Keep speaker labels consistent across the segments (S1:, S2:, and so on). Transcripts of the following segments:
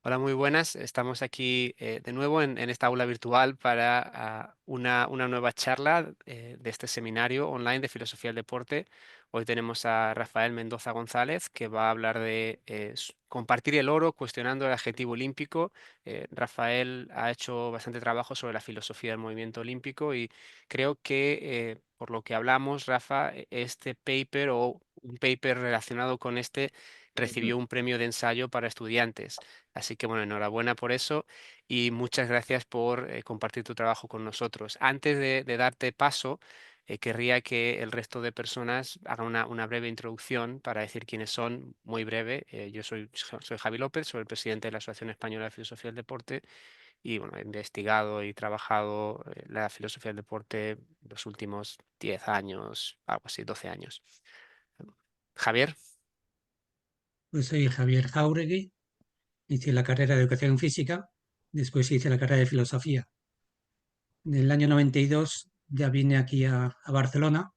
S1: Hola, muy buenas. Estamos aquí de nuevo en esta aula virtual para una nueva charla de este seminario online de filosofía del deporte. Hoy tenemos a Rafael Mendoza González, que va a hablar de compartir el oro cuestionando el adjetivo olímpico. Rafael ha hecho bastante trabajo sobre la filosofía del movimiento olímpico y creo que por lo que hablamos, Rafa, este paper o un paper relacionado con este recibió un premio de ensayo para estudiantes. Así que bueno, enhorabuena por eso y muchas gracias por compartir tu trabajo con nosotros. Antes de darte paso, querría que el resto de personas hagan una breve introducción para decir quiénes son, muy breve. Yo soy Javi López, soy el presidente de la Asociación Española de Filosofía del Deporte y bueno, he investigado y trabajado la filosofía del deporte los últimos 10 años, algo así, 12 años. Javier.
S2: Pues soy Javier Jáuregui, hice la carrera de Educación Física, después hice la carrera de Filosofía. En el año 92 ya vine aquí a Barcelona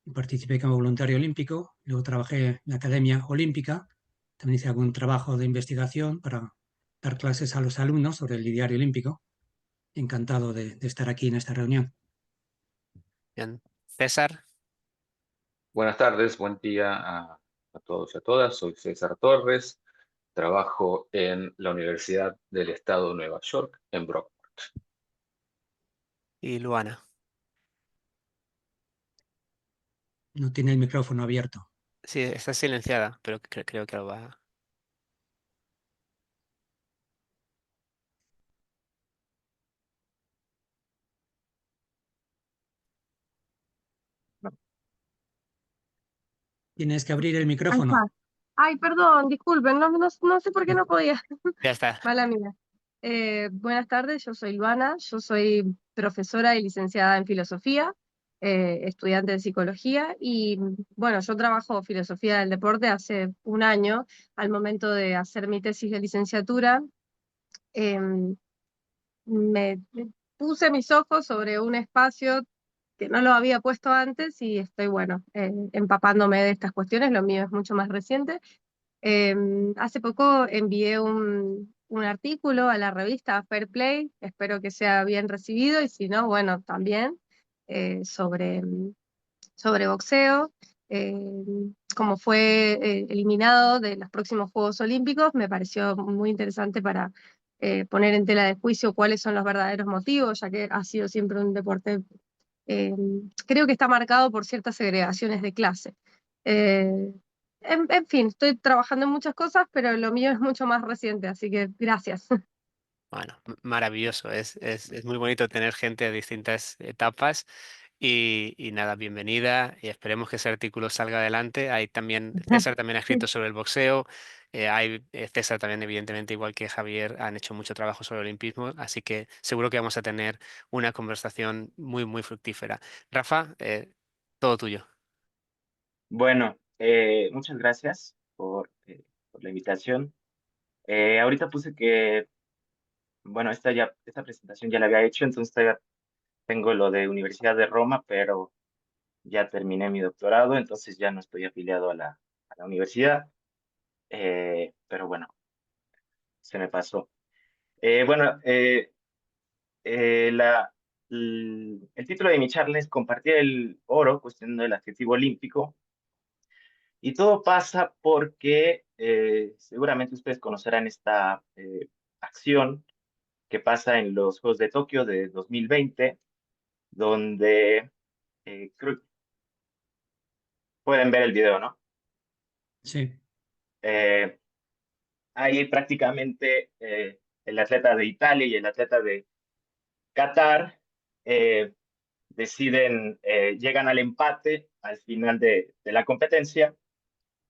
S2: y participé como voluntario olímpico, luego trabajé en la Academia Olímpica, también hice algún trabajo de investigación para dar clases a los alumnos sobre el ideario olímpico. Encantado de estar aquí en esta reunión.
S1: Bien. César.
S3: Buenas tardes, buen día a todos y a todas. Soy César Torres, trabajo en la Universidad del Estado de Nueva York, en Brockport.
S1: Y Luana.
S2: No tiene el micrófono abierto.
S1: Sí, está silenciada, pero creo que lo va.
S2: Tienes que abrir el
S4: Ahí
S2: micrófono.
S4: está. Ay, perdón, disculpen, no sé por qué no podía.
S1: Ya está.
S4: Mala mía. Buenas tardes, yo soy Luana, yo soy profesora y licenciada en filosofía, estudiante de psicología y bueno, yo trabajo filosofía del deporte hace un año. Al momento de hacer mi tesis de licenciatura, em, me puse mis ojos sobre un espacio que no lo había puesto antes y estoy, bueno, empapándome de estas cuestiones. Lo mío es mucho más reciente. Hace poco envié un artículo a la revista Fair Play, espero que sea bien recibido y si no, bueno, también sobre boxeo. Como fue eliminado de los próximos Juegos Olímpicos, me pareció muy interesante para poner en tela de juicio cuáles son los verdaderos motivos, ya que ha sido siempre un deporte, eh, creo que está marcado por ciertas segregaciones de clase. Eh, en fin, estoy trabajando en muchas cosas, pero lo mío es mucho más reciente, así que gracias.
S1: Bueno, maravilloso. Es muy bonito tener gente de distintas etapas y nada, bienvenida y esperemos que ese artículo salga adelante. Hay también, César también ha escrito sobre el boxeo. César también, evidentemente, igual que Javier, han hecho mucho trabajo sobre el olimpismo, así que seguro que vamos a tener una conversación muy, muy fructífera. Rafa, todo tuyo.
S5: Bueno, muchas gracias por la invitación. Ahorita puse que, bueno, esta presentación ya la había hecho, entonces todavía tengo lo de Universidad de Roma, pero ya terminé mi doctorado, entonces ya no estoy afiliado a la universidad, pero bueno, se me pasó. Bueno, el título de mi charla es Compartir el oro, cuestionando el adjetivo olímpico. Y todo pasa porque seguramente ustedes conocerán esta acción que pasa en los Juegos de Tokio de 2020, donde pueden ver el video, ¿no?
S2: Sí.
S5: Eh, Ahí prácticamente el atleta de Italia y el atleta de Qatar eh, llegan al empate al final de la competencia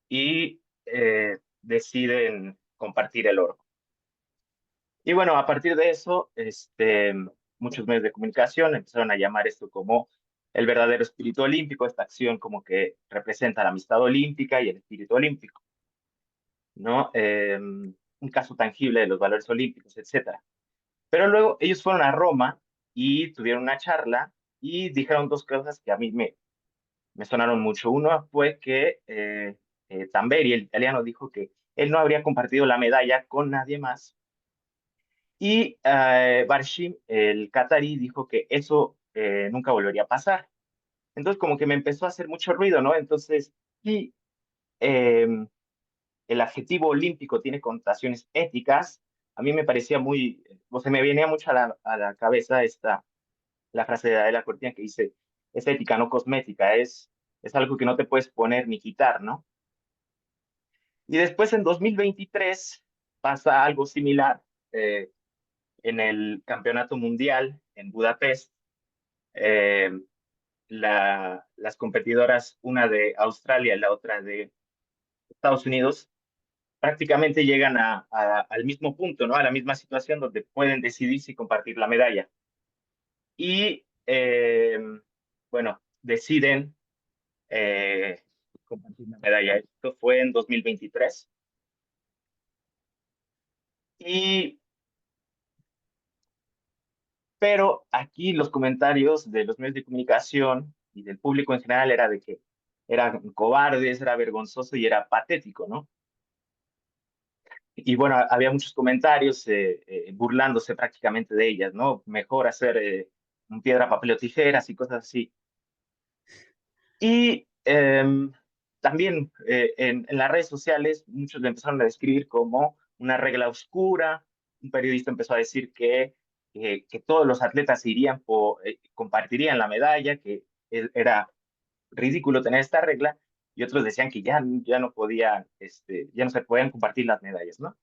S5: y deciden compartir el oro. Y bueno, a partir de eso, muchos medios de comunicación empezaron a llamar esto como el verdadero espíritu olímpico, esta acción como que representa la amistad olímpica y el espíritu olímpico, ¿no? Un caso tangible de los valores olímpicos, etcétera. Pero luego ellos fueron a Roma y tuvieron una charla y dijeron dos cosas que a mí me sonaron mucho. Uno fue que Tamberi, el italiano, dijo que él no habría compartido la medalla con nadie más Y Barshim, el qatarí, dijo que eso nunca volvería a pasar. Entonces como que me empezó a hacer mucho ruido, ¿no? Entonces, y el adjetivo olímpico tiene connotaciones éticas, a mí me parecía muy, o se me venía mucho a la cabeza la frase de Adela Cortina que dice, es ética, no cosmética, es algo que no te puedes poner ni quitar, ¿no? Y después en 2023 pasa algo similar en el Campeonato Mundial en Budapest. Eh, las competidoras, una de Australia y la otra de Estados Unidos, prácticamente llegan al mismo punto, ¿no? A la misma situación donde pueden decidir si compartir la medalla. Y, bueno, deciden compartir la medalla. Esto fue en 2023. Pero aquí los comentarios de los medios de comunicación y del público en general era de que eran cobardes, era vergonzoso y era patético, ¿no? Y bueno, había muchos comentarios burlándose prácticamente de ellas, ¿no? Mejor hacer un piedra, papel o tijeras y cosas así. Y también en las redes sociales muchos le empezaron a describir como una regla oscura. Un periodista empezó a decir que todos los atletas irían compartirían la medalla, que era ridículo tener esta regla, y otros decían que ya no podían, ya no se podían compartir las medallas, ¿no?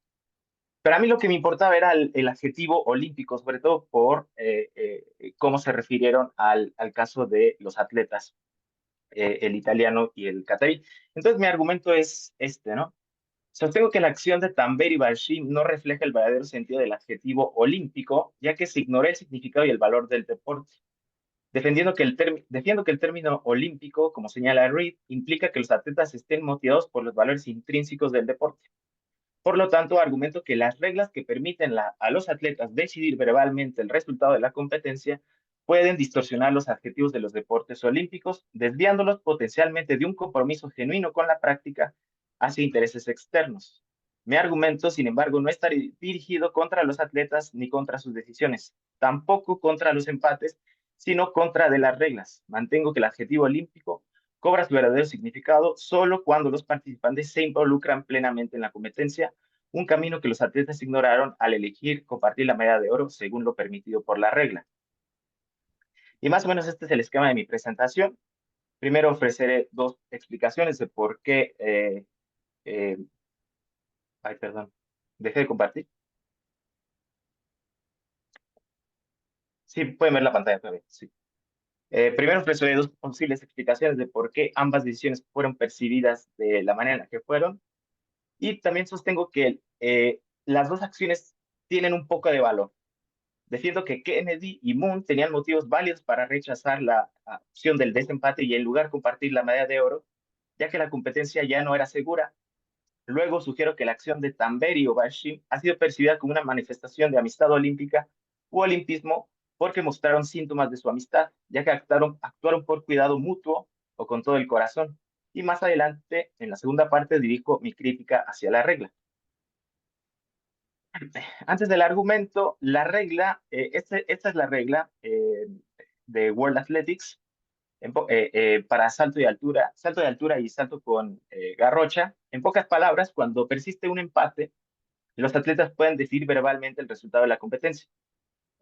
S5: Pero a mí lo que me importaba era el adjetivo olímpico, sobre todo por cómo se refirieron al caso de los atletas, el italiano y el catarí. Entonces mi argumento es ¿no? Sostengo que la acción de Tamberi y Barshim no refleja el verdadero sentido del adjetivo olímpico, ya que se ignora el significado y el valor del deporte. Defiendo que el término olímpico, como señala Reed, implica que los atletas estén motivados por los valores intrínsecos del deporte. Por lo tanto, argumento que las reglas que permiten a los atletas decidir verbalmente el resultado de la competencia pueden distorsionar los adjetivos de los deportes olímpicos, desviándolos potencialmente de un compromiso genuino con la práctica hacia intereses externos. Mi argumento, sin embargo, no está dirigido contra los atletas ni contra sus decisiones, tampoco contra los empates, sino contra de las reglas. Mantengo que el adjetivo olímpico cobra su verdadero significado solo cuando los participantes se involucran plenamente en la competencia, un camino que los atletas ignoraron al elegir compartir la medalla de oro según lo permitido por la regla. Y más o menos este es el esquema de mi presentación. Primero ofreceré dos explicaciones de por qué... ay, perdón. Dejé de compartir. Sí, pueden ver la pantalla todavía. Sí. Primero ofreceré dos posibles explicaciones de por qué ambas decisiones fueron percibidas de la manera en la que fueron. Y también sostengo que las dos acciones tienen un poco de valor. Defiendo que Kennedy y Moon tenían motivos válidos para rechazar la opción del desempate y en lugar compartir la medalla de oro, ya que la competencia ya no era segura. Luego sugiero que la acción de Tamberi o Barshim ha sido percibida como una manifestación de amistad olímpica u olimpismo porque mostraron síntomas de su amistad, ya que actuaron por cuidado mutuo o con todo el corazón. Y más adelante, en la segunda parte, dirijo mi crítica hacia la regla. Antes del argumento, la regla, esta es la regla de World Athletics para salto de altura y salto con garrocha. En pocas palabras, cuando persiste un empate, los atletas pueden decidir verbalmente el resultado de la competencia.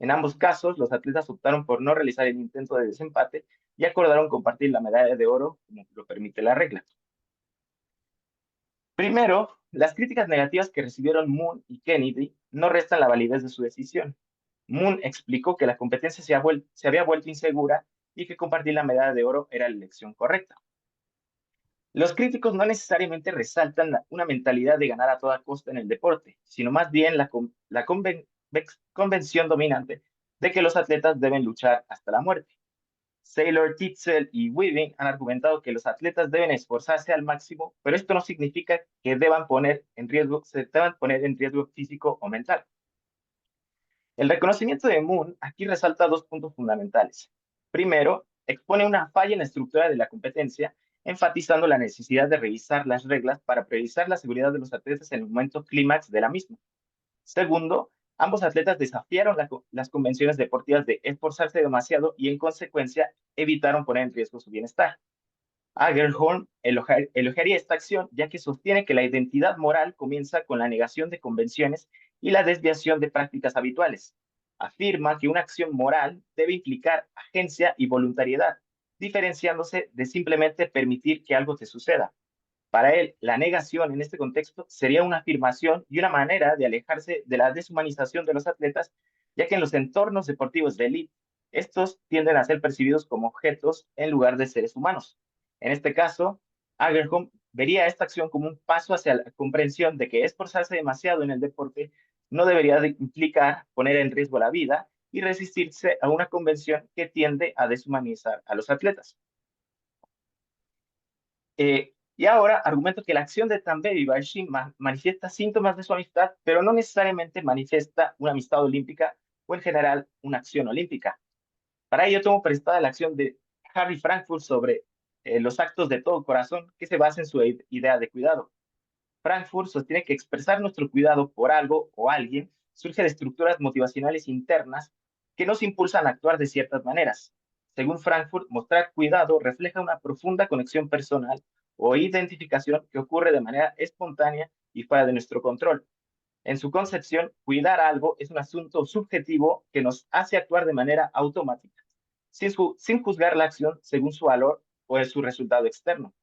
S5: En ambos casos, los atletas optaron por no realizar el intento de desempate y acordaron compartir la medalla de oro, como lo permite la regla. Primero, las críticas negativas que recibieron Moon y Kennedy no restan la validez de su decisión. Moon explicó que la competencia se había vuelto insegura y que compartir la medalla de oro era la elección correcta. Los críticos no necesariamente resaltan una mentalidad de ganar a toda costa en el deporte, sino más bien la convención dominante de que los atletas deben luchar hasta la muerte. Saylor, Titzel y Weaving han argumentado que los atletas deben esforzarse al máximo, pero esto no significa que se deban poner en riesgo físico o mental. El reconocimiento de Moon aquí resalta dos puntos fundamentales. Primero, expone una falla en la estructura de la competencia, enfatizando la necesidad de revisar las reglas para priorizar la seguridad de los atletas en el momento clímax de la misma. Segundo, Ambos atletas desafiaron las convenciones deportivas de esforzarse demasiado y en consecuencia evitaron poner en riesgo su bienestar. Agerholm elogiaría esta acción ya que sostiene que la identidad moral comienza con la negación de convenciones y la desviación de prácticas habituales. Afirma que una acción moral debe implicar agencia y voluntariedad, diferenciándose de simplemente permitir que algo te suceda. Para él, la negación en este contexto sería una afirmación y una manera de alejarse de la deshumanización de los atletas, ya que en los entornos deportivos de élite, estos tienden a ser percibidos como objetos en lugar de seres humanos. En este caso, Agerholm vería esta acción como un paso hacia la comprensión de que esforzarse demasiado en el deporte no debería de implicar poner en riesgo la vida y resistirse a una convención que tiende a deshumanizar a los atletas. Y ahora argumento que la acción de Tamberi y Barshim manifiesta síntomas de su amistad, pero no necesariamente manifiesta una amistad olímpica o en general una acción olímpica. Para ello tomo prestada la acción de Harry Frankfurt sobre los actos de todo corazón que se basa en su idea de cuidado. Frankfurt sostiene que expresar nuestro cuidado por algo o alguien surge de estructuras motivacionales internas que nos impulsan a actuar de ciertas maneras. Según Frankfurt, mostrar cuidado refleja una profunda conexión personal o identificación que ocurre de manera espontánea y fuera de nuestro control. En su concepción, cuidar algo es un asunto subjetivo que nos hace actuar de manera automática, sin juzgar la acción según su valor o su resultado externo.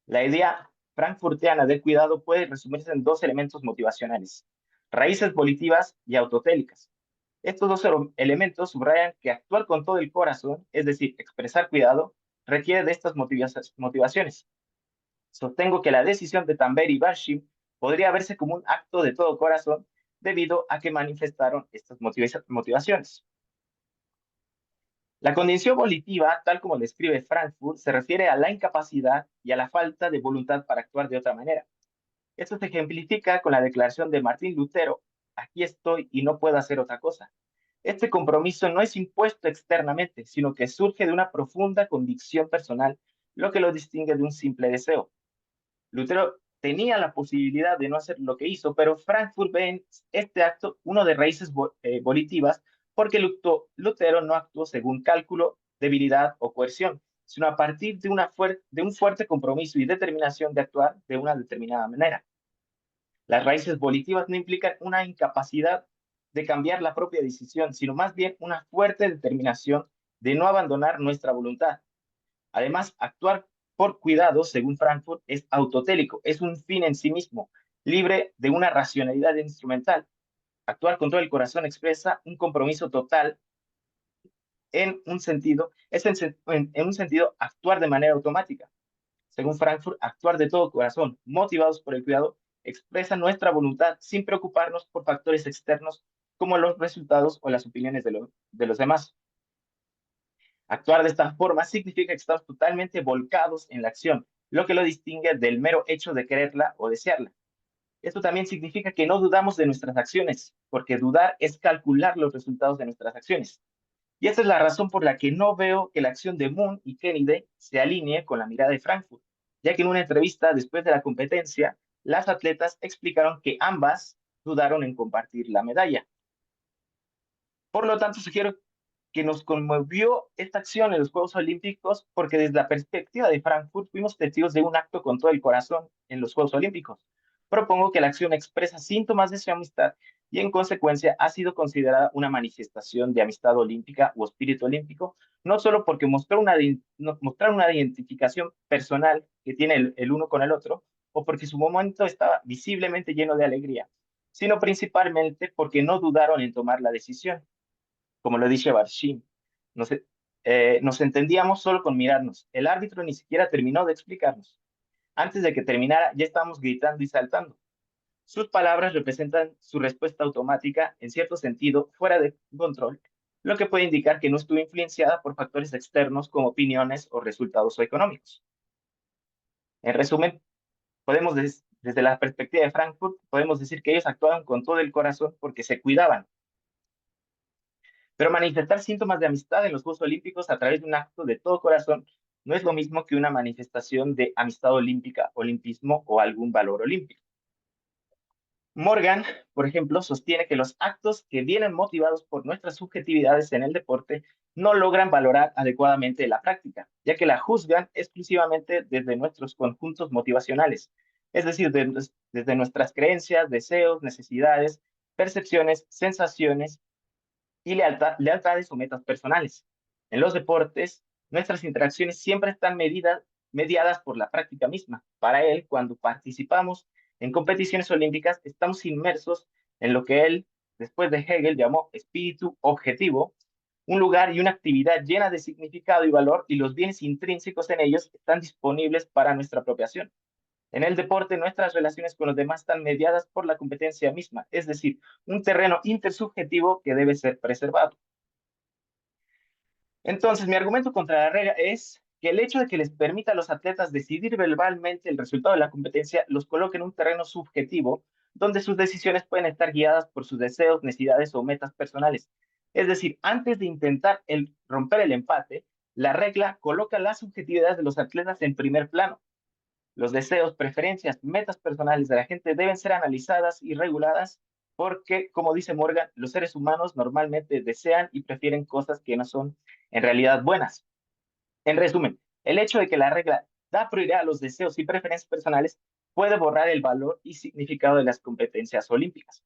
S5: La idea frankfurtiana del cuidado puede resumirse en dos elementos motivacionales: raíces volitivas y autotélicas. Estos dos elementos subrayan que actuar con todo el corazón, es decir, expresar cuidado, requiere de estas motivaciones. Sostengo que la decisión de Tamberi y Barshim podría verse como un acto de todo corazón debido a que manifestaron estas motivaciones. La condición volitiva, tal como describe Frankfurt, se refiere a la incapacidad y a la falta de voluntad para actuar de otra manera. Esto se ejemplifica con la declaración de Martín Lutero: aquí estoy y no puedo hacer otra cosa. Este compromiso no es impuesto externamente, sino que surge de una profunda convicción personal, lo que lo distingue de un simple deseo. Lutero tenía la posibilidad de no hacer lo que hizo, pero Frankfurt ve en este acto uno de raíces volitivas porque Lutero no actuó según cálculo, debilidad o coerción, sino a partir de un fuerte compromiso y determinación de actuar de una determinada manera. Las raíces volitivas no implican una incapacidad de cambiar la propia decisión, sino más bien una fuerte determinación de no abandonar nuestra voluntad. Además, actuar por cuidado, según Frankfurt, es autotélico, es un fin en sí mismo, libre de una racionalidad instrumental. Actuar con todo el corazón expresa un compromiso total en un sentido, en un sentido actuar de manera automática. Según Frankfurt, actuar de todo corazón, motivados por el cuidado, expresa nuestra voluntad sin preocuparnos por factores externos como los resultados o las opiniones de los demás. Actuar de esta forma significa que estamos totalmente volcados en la acción, lo que lo distingue del mero hecho de quererla o desearla. Esto también significa que no dudamos de nuestras acciones, porque dudar es calcular los resultados de nuestras acciones. Y esa es la razón por la que no veo que la acción de Moon y Kennedy se alinee con la mirada de Frankfurt, ya que en una entrevista después de la competencia, las atletas explicaron que ambas dudaron en compartir la medalla. Por lo tanto, sugiero que nos conmovió esta acción en los Juegos Olímpicos porque desde la perspectiva de Frankfurt fuimos testigos de un acto con todo el corazón en los Juegos Olímpicos. Propongo que la acción expresa síntomas de su amistad y en consecuencia ha sido considerada una manifestación de amistad olímpica o espíritu olímpico, no solo porque mostró una identificación personal que tiene el uno con el otro, o porque su momento estaba visiblemente lleno de alegría, sino principalmente porque no dudaron en tomar la decisión. Como lo dice Barshim, nos entendíamos solo con mirarnos. El árbitro ni siquiera terminó de explicarnos. Antes de que terminara, ya estábamos gritando y saltando. Sus palabras representan su respuesta automática, en cierto sentido, fuera de control, lo que puede indicar que no estuvo influenciada por factores externos como opiniones o resultados económicos. En resumen, desde la perspectiva de Frankfurt, podemos decir que ellos actuaron con todo el corazón porque se cuidaban. Pero manifestar síntomas de amistad en los Juegos Olímpicos a través de un acto de todo corazón no es lo mismo que una manifestación de amistad olímpica, olimpismo o algún valor olímpico. Morgan, por ejemplo, sostiene que los actos que vienen motivados por nuestras subjetividades en el deporte no logran valorar adecuadamente la práctica, ya que la juzgan exclusivamente desde nuestros conjuntos motivacionales, es decir, desde nuestras creencias, deseos, necesidades, percepciones, sensaciones y lealtades o metas personales. En los deportes, nuestras interacciones siempre están mediadas por la práctica misma. Para él, cuando participamos en competiciones olímpicas, estamos inmersos en lo que él, después de Hegel, llamó espíritu objetivo, un lugar y una actividad llena de significado y valor, y los bienes intrínsecos en ellos están disponibles para nuestra apropiación. En el deporte, nuestras relaciones con los demás están mediadas por la competencia misma, es decir, un terreno intersubjetivo que debe ser preservado. Entonces, mi argumento contra la regla es que el hecho de que les permita a los atletas decidir verbalmente el resultado de la competencia los coloca en un terreno subjetivo donde sus decisiones pueden estar guiadas por sus deseos, necesidades o metas personales. Es decir, antes de intentar romper el empate, la regla coloca las subjetividades de los atletas en primer plano. Los deseos, preferencias, metas personales de la gente deben ser analizadas y reguladas porque, como dice Morgan, los seres humanos normalmente desean y prefieren cosas que no son en realidad buenas. En resumen, el hecho de que la regla da prioridad a los deseos y preferencias personales puede borrar el valor y significado de las competencias olímpicas.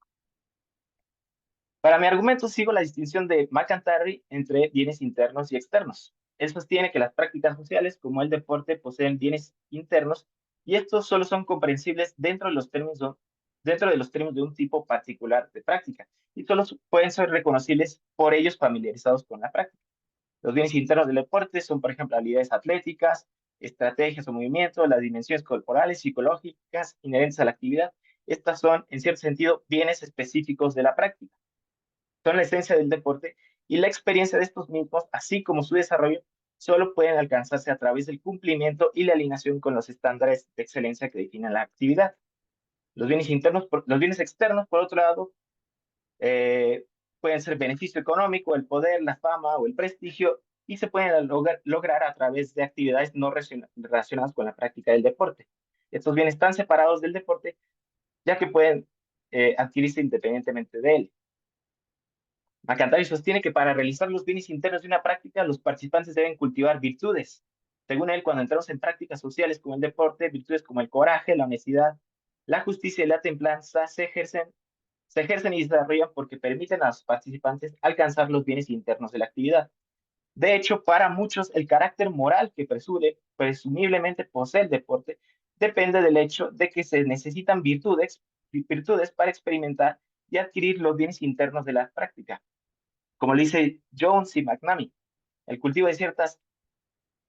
S5: Para mi argumento sigo la distinción de McIntyre entre bienes internos y externos. Él sostiene que las prácticas sociales, como el deporte, poseen bienes internos y estos solo son comprensibles dentro de los términos de un tipo particular de práctica y solo pueden ser reconocibles por ellos familiarizados con la práctica. Los bienes internos del deporte son, por ejemplo, habilidades atléticas, estrategias o movimientos, las dimensiones corporales, psicológicas inherentes a la actividad. Estas son, en cierto sentido, bienes específicos de la práctica. Son la esencia del deporte y la experiencia de estos mismos, así como su desarrollo, solo pueden alcanzarse a través del cumplimiento y la alineación con los estándares de excelencia que definen la actividad. Los bienes externos, por otro lado, pueden ser beneficio económico, el poder, la fama o el prestigio, y se pueden lograr a través de actividades no relacionadas con la práctica del deporte. Estos bienes están separados del deporte, ya que pueden adquirirse independientemente de él. McIntyre sostiene que para realizar los bienes internos de una práctica, los participantes deben cultivar virtudes. Según él, cuando entramos en prácticas sociales como el deporte, virtudes como el coraje, la honestidad, la justicia y la templanza se ejercen y desarrollan porque permiten a los participantes alcanzar los bienes internos de la actividad. De hecho, para muchos, el carácter moral que presumiblemente posee el deporte depende del hecho de que se necesitan virtudes para experimentar y adquirir los bienes internos de la práctica. Como lo dice Jones y McNamee, el cultivo de ciertas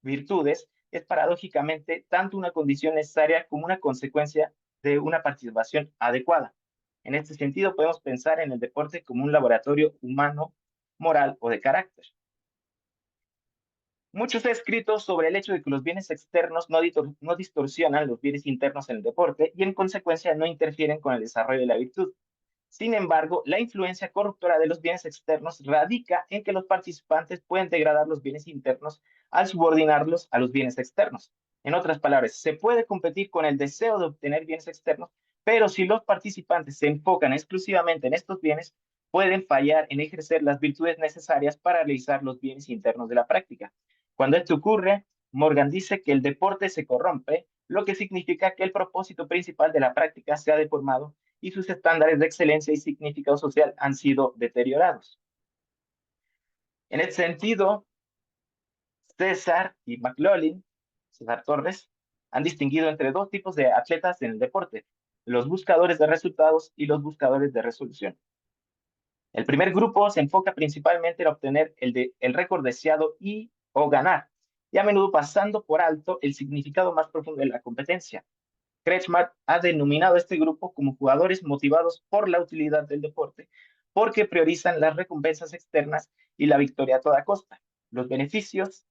S5: virtudes es paradójicamente tanto una condición necesaria como una consecuencia de una participación adecuada. En este sentido, podemos pensar en el deporte como un laboratorio humano, moral o de carácter. Mucho se ha escrito sobre el hecho de que los bienes externos no distorsionan los bienes internos en el deporte y en consecuencia no interfieren con el desarrollo de la virtud. Sin embargo, la influencia corruptora de los bienes externos radica en que los participantes pueden degradar los bienes internos al subordinarlos a los bienes externos. En otras palabras, se puede competir con el deseo de obtener bienes externos, pero si los participantes se enfocan exclusivamente en estos bienes, pueden fallar en ejercer las virtudes necesarias para realizar los bienes internos de la práctica. Cuando esto ocurre, Morgan dice que el deporte se corrompe, lo que significa que el propósito principal de la práctica se ha deformado y sus estándares de excelencia y significado social han sido deteriorados. En este sentido, César Torres, han distinguido entre dos tipos de atletas en el deporte, los buscadores de resultados y los buscadores de resolución. El primer grupo se enfoca principalmente en obtener el récord deseado o ganar, y a menudo pasando por alto el significado más profundo de la competencia. Kretschmann ha denominado a este grupo como jugadores motivados por la utilidad del deporte, porque priorizan las recompensas externas y la victoria a toda costa. Los beneficios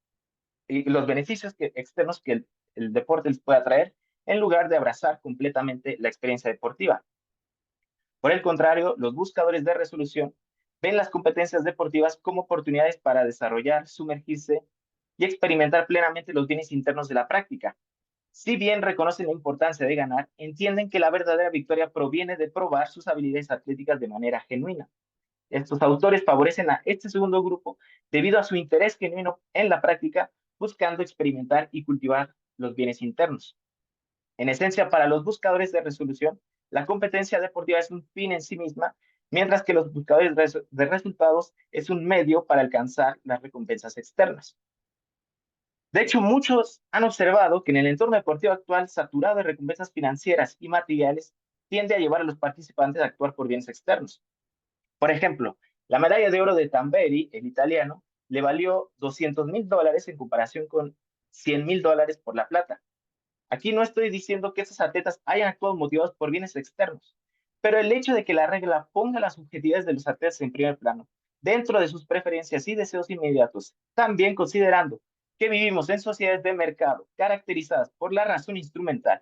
S5: externos que el deporte les pueda traer, en lugar de abrazar completamente la experiencia deportiva. Por el contrario, los buscadores de resolución ven las competencias deportivas como oportunidades para desarrollar, sumergirse y experimentar plenamente los bienes internos de la práctica. Si bien reconocen la importancia de ganar, entienden que la verdadera victoria proviene de probar sus habilidades atléticas de manera genuina. Estos autores favorecen a este segundo grupo debido a su interés genuino en la práctica, buscando experimentar y cultivar los bienes internos. En esencia, para los buscadores de resolución, la competencia deportiva es un fin en sí misma, mientras que los buscadores de resultados es un medio para alcanzar las recompensas externas. De hecho, muchos han observado que en el entorno deportivo actual, saturado de recompensas financieras y materiales, tiende a llevar a los participantes a actuar por bienes externos. Por ejemplo, la medalla de oro de Tamberi, el italiano, le valió $200,000 en comparación con $100,000 por la plata. Aquí no estoy diciendo que estos atletas hayan actuado motivados por bienes externos, pero el hecho de que la regla ponga las subjetividades de los atletas en primer plano, dentro de sus preferencias y deseos inmediatos, también considerando que vivimos en sociedades de mercado caracterizadas por la razón instrumental,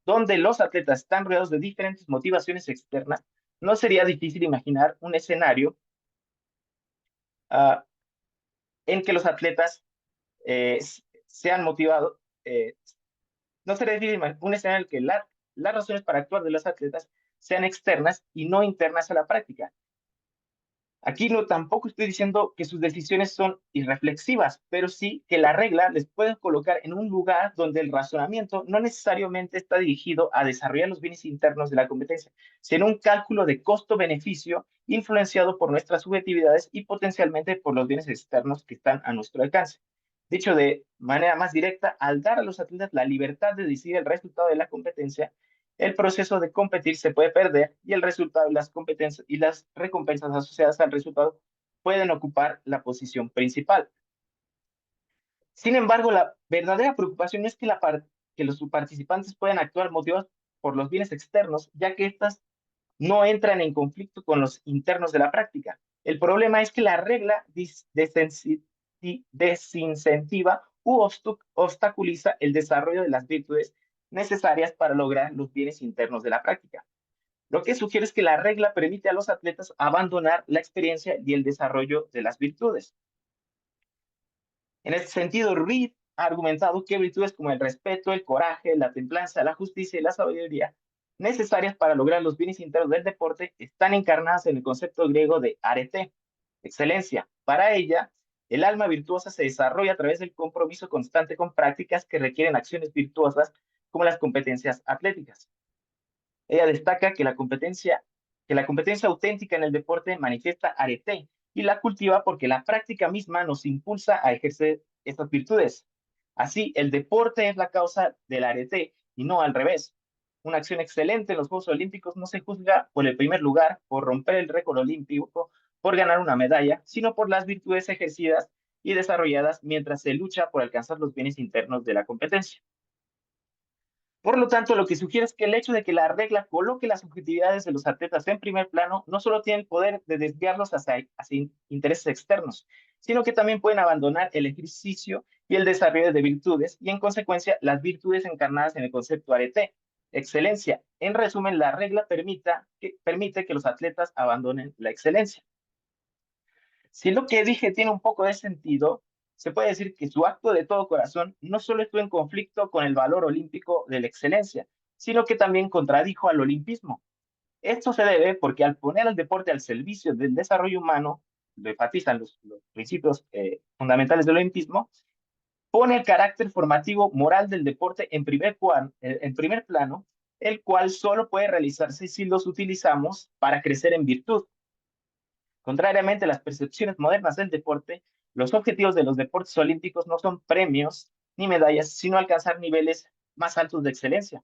S5: donde los atletas están rodeados de diferentes motivaciones externas, no sería difícil imaginar un escenario en que los atletas sean motivados, no sería difícil un escenario en el que las razones para actuar de los atletas sean externas y no internas a la práctica. Aquí no tampoco estoy diciendo que sus decisiones son irreflexivas, pero sí que la regla les puede colocar en un lugar donde el razonamiento no necesariamente está dirigido a desarrollar los bienes internos de la competencia, sino un cálculo de costo-beneficio influenciado por nuestras subjetividades y potencialmente por los bienes externos que están a nuestro alcance. Dicho de manera más directa, al dar a los atletas la libertad de decidir el resultado de la competencia, el proceso de competir se puede perder y el resultado, las competencias y las recompensas asociadas al resultado pueden ocupar la posición principal. Sin embargo, la verdadera preocupación es que los participantes puedan actuar motivados por los bienes externos, ya que éstas no entran en conflicto con los internos de la práctica. El problema es que la regla desincentiva u obstaculiza el desarrollo de las virtudes necesarias para lograr los bienes internos de la práctica. Lo que sugiere es que la regla permite a los atletas abandonar la experiencia y el desarrollo de las virtudes. En este sentido, Reed ha argumentado que virtudes como el respeto, el coraje, la templanza, la justicia y la sabiduría, necesarias para lograr los bienes internos del deporte, están encarnadas en el concepto griego de arete, excelencia. Para ella, el alma virtuosa se desarrolla a través del compromiso constante con prácticas que requieren acciones virtuosas como las competencias atléticas. Ella destaca que la competencia auténtica en el deporte manifiesta arete y la cultiva porque la práctica misma nos impulsa a ejercer estas virtudes. Así, el deporte es la causa del arete y no al revés. Una acción excelente en los Juegos Olímpicos no se juzga por el primer lugar, por romper el récord olímpico, por ganar una medalla, sino por las virtudes ejercidas y desarrolladas mientras se lucha por alcanzar los bienes internos de la competencia. Por lo tanto, lo que sugiere es que el hecho de que la regla coloque las subjetividades de los atletas en primer plano no solo tiene el poder de desviarlos hacia intereses externos, sino que también pueden abandonar el ejercicio y el desarrollo de virtudes y, en consecuencia, las virtudes encarnadas en el concepto arete, excelencia. En resumen, la regla permite que los atletas abandonen la excelencia. Si lo que dije tiene un poco de sentido, se puede decir que su acto de todo corazón no solo estuvo en conflicto con el valor olímpico de la excelencia, sino que también contradijo al olimpismo. Esto se debe porque al poner al deporte al servicio del desarrollo humano, lo enfatizan los principios fundamentales del olimpismo, pone el carácter formativo moral del deporte en primer plano, el cual solo puede realizarse si los utilizamos para crecer en virtud. Contrariamente a las percepciones modernas del deporte, los objetivos de los deportes olímpicos no son premios ni medallas, sino alcanzar niveles más altos de excelencia.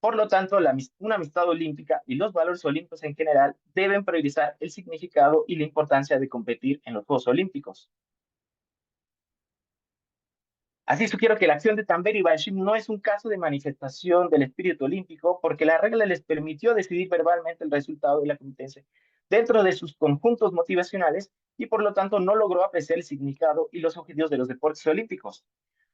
S5: Por lo tanto, una amistad olímpica y los valores olímpicos en general deben priorizar el significado y la importancia de competir en los Juegos Olímpicos. Así sugiero que la acción de Tamberi y Balshim no es un caso de manifestación del espíritu olímpico, porque la regla les permitió decidir verbalmente el resultado de la competencia dentro de sus conjuntos motivacionales y por lo tanto no logró apreciar el significado y los objetivos de los deportes olímpicos.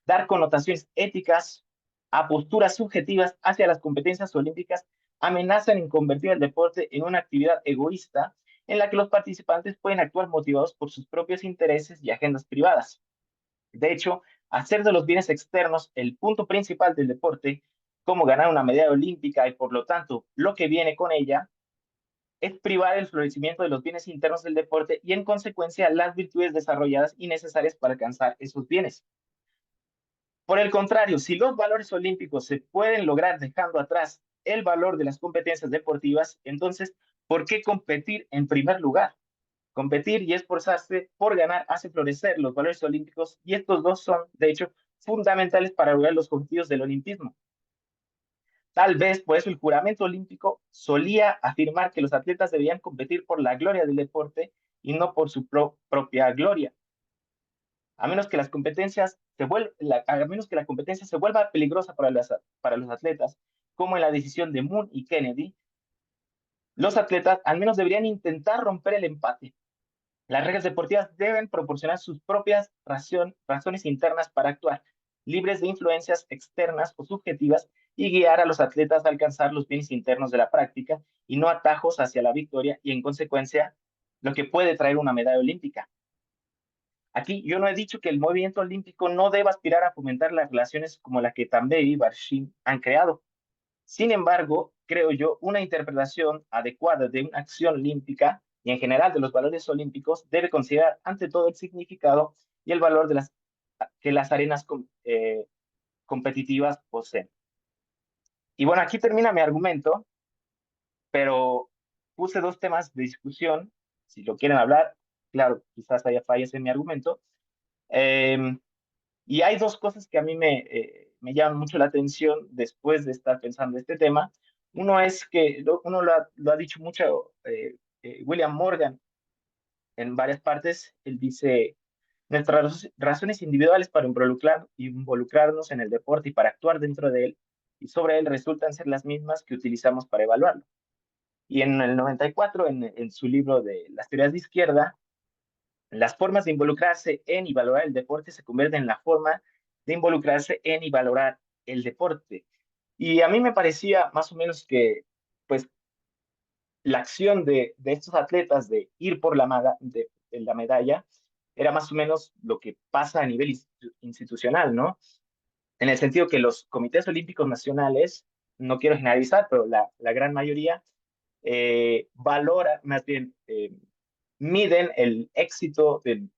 S5: Dar connotaciones éticas a posturas subjetivas hacia las competencias olímpicas amenazan en convertir el deporte en una actividad egoísta en la que los participantes pueden actuar motivados por sus propios intereses y agendas privadas. De hecho, hacer de los bienes externos el punto principal del deporte, como ganar una medalla olímpica y por lo tanto lo que viene con ella, es privar el florecimiento de los bienes internos del deporte y en consecuencia las virtudes desarrolladas y necesarias para alcanzar esos bienes. Por el contrario, si los valores olímpicos se pueden lograr dejando atrás el valor de las competencias deportivas, entonces, ¿por qué competir en primer lugar? Competir y esforzarse por ganar hace florecer los valores olímpicos y estos dos son, de hecho, fundamentales para lograr los objetivos del olimpismo. Tal vez por eso el juramento olímpico solía afirmar que los atletas debían competir por la gloria del deporte y no por su propia gloria. A menos que las competencias a menos que la competencia se vuelva peligrosa para los atletas, como en la decisión de Moon y Kennedy, los atletas al menos deberían intentar romper el empate. Las reglas deportivas deben proporcionar sus propias razones internas para actuar, libres de influencias externas o subjetivas, y guiar a los atletas a alcanzar los bienes internos de la práctica y no atajos hacia la victoria y, en consecuencia, lo que puede traer una medalla olímpica. Aquí yo no he dicho que el movimiento olímpico no deba aspirar a fomentar las relaciones como la que Tambay y Barshim han creado. Sin embargo, creo yo, una interpretación adecuada de una acción olímpica y en general de los valores olímpicos debe considerar ante todo el significado y el valor que las arenas competitivas poseen. Y bueno, aquí termina mi argumento, pero puse dos temas de discusión. Si lo quieren hablar, claro, quizás haya fallas en mi argumento. Y hay dos cosas que a mí me llaman mucho la atención después de estar pensando este tema. Uno es que uno lo ha dicho mucho William Morgan en varias partes. Él dice, nuestras razones individuales para involucrarnos en el deporte y para actuar dentro de él y sobre él resultan ser las mismas que utilizamos para evaluarlo. Y en el 94, en su libro de Las teorías de izquierda, las formas de involucrarse en y valorar el deporte se convierten en la forma de involucrarse en y valorar el deporte. Y a mí me parecía más o menos que, pues, la acción de estos atletas de ir por de la medalla era más o menos lo que pasa a nivel institucional, ¿no? En el sentido que los comités olímpicos nacionales, no quiero generalizar, pero la gran mayoría, valora, más bien, miden el éxito del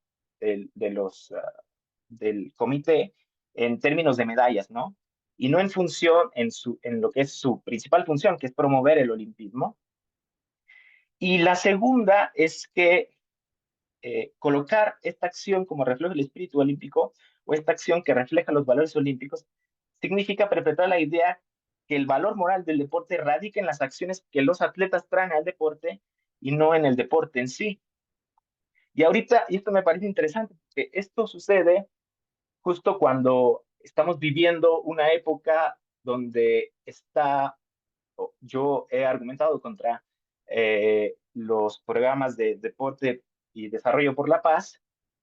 S5: comité en términos de medallas, ¿no? Y no en función, en lo que es su principal función, que es promover el olimpismo. Y la segunda es que colocar esta acción como reflejo del espíritu olímpico o esta acción que refleja los valores olímpicos significa perpetuar la idea que el valor moral del deporte radica en las acciones que los atletas traen al deporte y no en el deporte en sí. Y ahorita, y esto me parece interesante, porque esto sucede justo cuando estamos viviendo una época donde yo he argumentado contra los programas de deporte y desarrollo por la paz,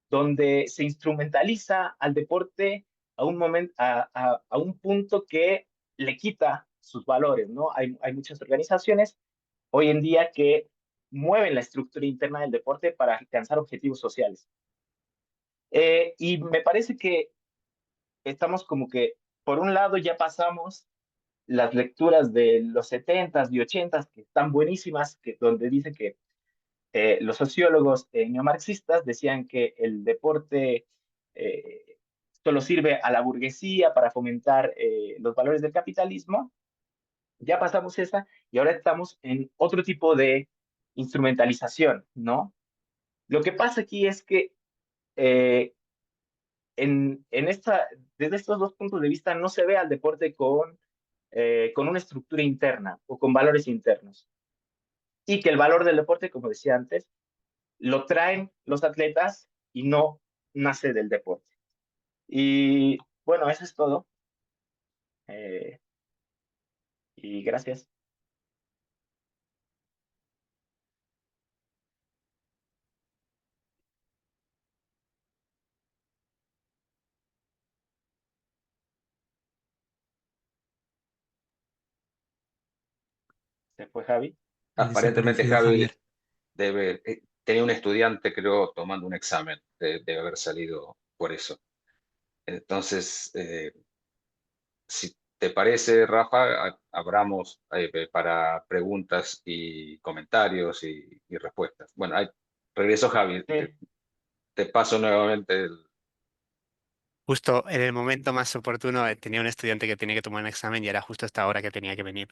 S5: donde se instrumentaliza al deporte a un momento, a un punto que le quita sus valores, ¿no? Hay muchas organizaciones hoy en día que mueven la estructura interna del deporte para alcanzar objetivos sociales. Y me parece que estamos como que, por un lado, ya pasamos las lecturas de los 70s y 80s, que están buenísimas, donde dice que los sociólogos neomarxistas decían que el deporte solo sirve a la burguesía para fomentar los valores del capitalismo. Ya pasamos esa y ahora estamos en otro tipo de instrumentalización, ¿no? Lo que pasa aquí es que eh, desde estos dos puntos de vista no se ve al deporte con una estructura interna o con valores internos. Y que el valor del deporte, como decía antes, lo traen los atletas y no nace del deporte. Y bueno, eso es todo. Eh, y gracias. Se fue Javi.
S3: Aparentemente
S2: Desapareció
S3: Javi
S2: Javier.
S3: tenía un estudiante, creo, tomando un examen. Debe haber salido por eso. Entonces, si te parece, Rafa, abramos para preguntas y comentarios y respuestas. Bueno, regreso, Javi.
S5: Sí.
S3: Te paso nuevamente el...
S1: Justo en el momento más oportuno tenía un estudiante que tenía que tomar un examen y era justo esta hora que tenía que venir.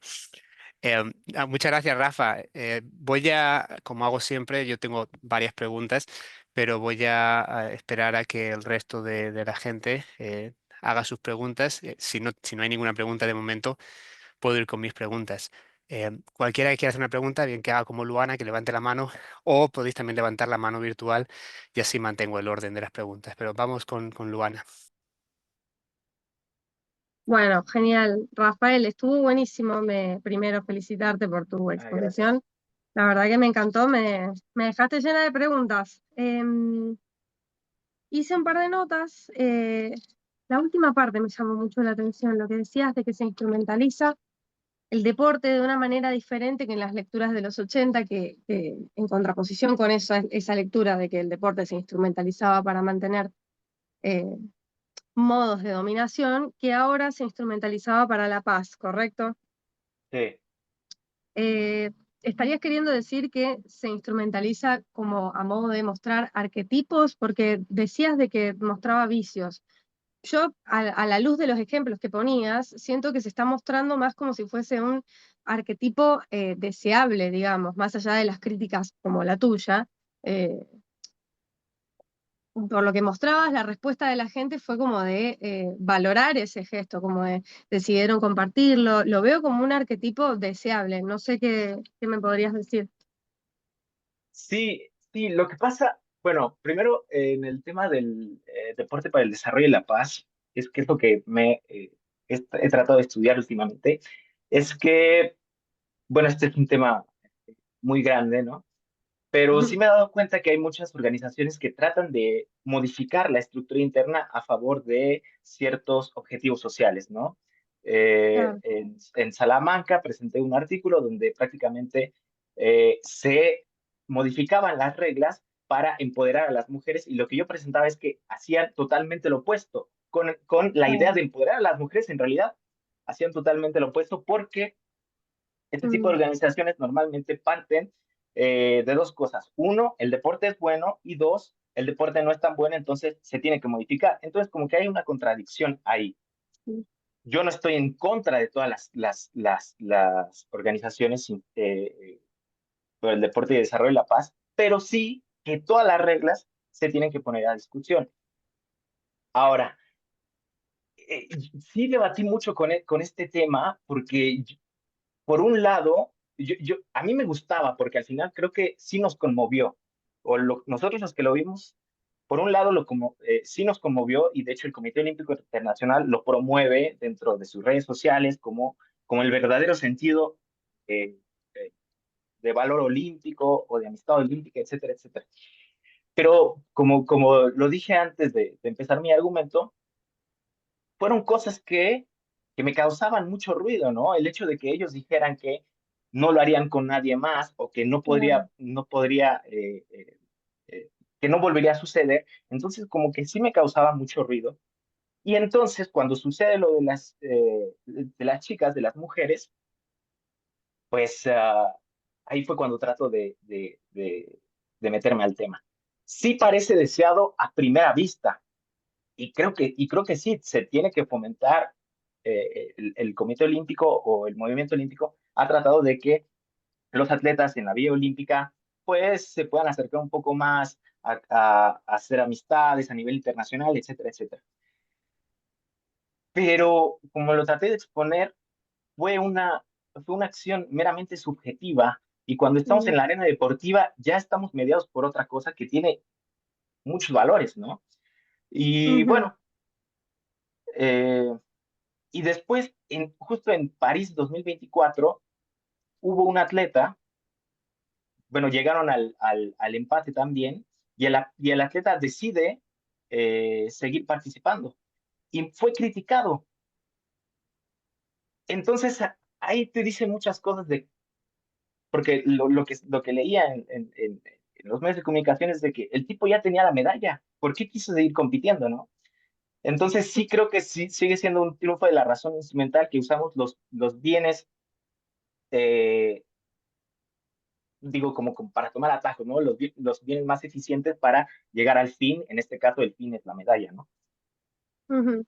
S1: Muchas gracias, Rafa. Voy a, como hago siempre, yo tengo varias preguntas, pero voy a esperar a que el resto de la gente haga sus preguntas. Si no hay ninguna pregunta de momento, puedo ir con mis preguntas. Cualquiera que quiera hacer una pregunta, bien que haga como Luana, que levante la mano, o podéis también levantar la mano virtual y así mantengo el orden de las preguntas. Pero vamos con Luana.
S4: Bueno, genial. Rafael, estuvo buenísimo. Primero felicitarte por tu
S5: Ay, gracias.
S4: exposición. La verdad que me encantó, me dejaste llena de preguntas. Hice un par de notas. La última parte me llamó mucho la atención, lo que decías de que se instrumentaliza el deporte de una manera diferente que en las lecturas de los 80, que en contraposición con esa lectura de que el deporte se instrumentalizaba para mantener eh, modos de dominación, que ahora se instrumentalizaba para la paz, ¿correcto?
S5: Sí.
S4: Eh, ¿Estarías queriendo decir que se instrumentaliza como a modo de mostrar arquetipos? Porque decías de que mostraba vicios. Yo, a la luz de los ejemplos que ponías, siento que se está mostrando más como si fuese un arquetipo deseable, digamos, más allá de las críticas como la tuya. Eh, por lo que mostrabas, la respuesta de la gente fue como de valorar ese gesto, como de decidieron compartirlo. Lo veo como un arquetipo deseable. No sé qué me podrías decir.
S5: Sí, sí, lo que pasa, bueno, primero en el tema del deporte para el desarrollo y la paz, que es lo que he tratado de estudiar últimamente, es que, bueno, este es un tema muy grande, ¿no? Pero sí me he dado cuenta que hay muchas organizaciones que tratan de modificar la estructura interna a favor de ciertos objetivos sociales, ¿no?
S4: Claro.
S5: En Salamanca presenté un artículo donde prácticamente se modificaban las reglas para empoderar a las mujeres y lo que yo presentaba es que hacían totalmente lo opuesto. Con la idea
S4: Claro.
S5: de empoderar a las mujeres, en realidad hacían totalmente lo opuesto porque este tipo de
S4: Mm,
S5: organizaciones normalmente parten de dos cosas. Uno, el deporte es bueno y dos, el deporte no es tan bueno, entonces se tiene que modificar. Entonces, como que hay una contradicción ahí.
S4: sí.
S5: Yo no estoy en contra de todas las organizaciones por el deporte y desarrollo de la paz, pero sí que todas las reglas se tienen que poner a discusión. Ahora, eh, sí debatí mucho con este tema porque por un lado, a mí me gustaba porque al final creo que sí nos conmovió, nosotros los que lo vimos, por un lado sí nos conmovió y de hecho el Comité Olímpico Internacional lo promueve dentro de sus redes sociales como el verdadero sentido eh, eh, de valor olímpico o de amistad olímpica, etcétera, etcétera. Pero como lo dije antes de empezar mi argumento, fueron cosas que me causaban mucho ruido, ¿no? El hecho de que ellos dijeran que no lo harían con nadie más o que
S4: Claro.
S5: no podría, eh, que no volvería a suceder. Entonces, como que sí me causaba mucho ruido. Y entonces, cuando sucede lo de las chicas, de las mujeres, pues ahí fue cuando trato de meterme al tema. Sí parece deseado a primera vista, y creo que sí, se tiene que fomentar. El Comité Olímpico o el movimiento olímpico ha tratado de que los atletas en la vía olímpica pues se puedan acercar un poco más a hacer amistades a nivel internacional, etcétera, etcétera. Pero como lo traté de exponer, fue fue una acción meramente subjetiva y cuando estamos en
S4: Mm,
S5: la arena deportiva ya estamos mediados por otra cosa que tiene muchos valores, ¿no? Y
S4: ujú.
S5: bueno, eh, y después, justo en París 2024, hubo un atleta, bueno, llegaron al empate también, y el atleta decide seguir participando y fue criticado. Entonces, ahí te dice muchas cosas porque lo que leía en los medios de comunicación es de que el tipo ya tenía la medalla, ¿por qué quiso seguir compitiendo, no? Entonces sí creo que sí sigue siendo un triunfo de la razón instrumental que usamos los bienes, eh, digo, como para tomar atajos, ¿no? Los bienes más eficientes para llegar al fin, en este caso el fin es la medalla, ¿no?
S4: Ujú.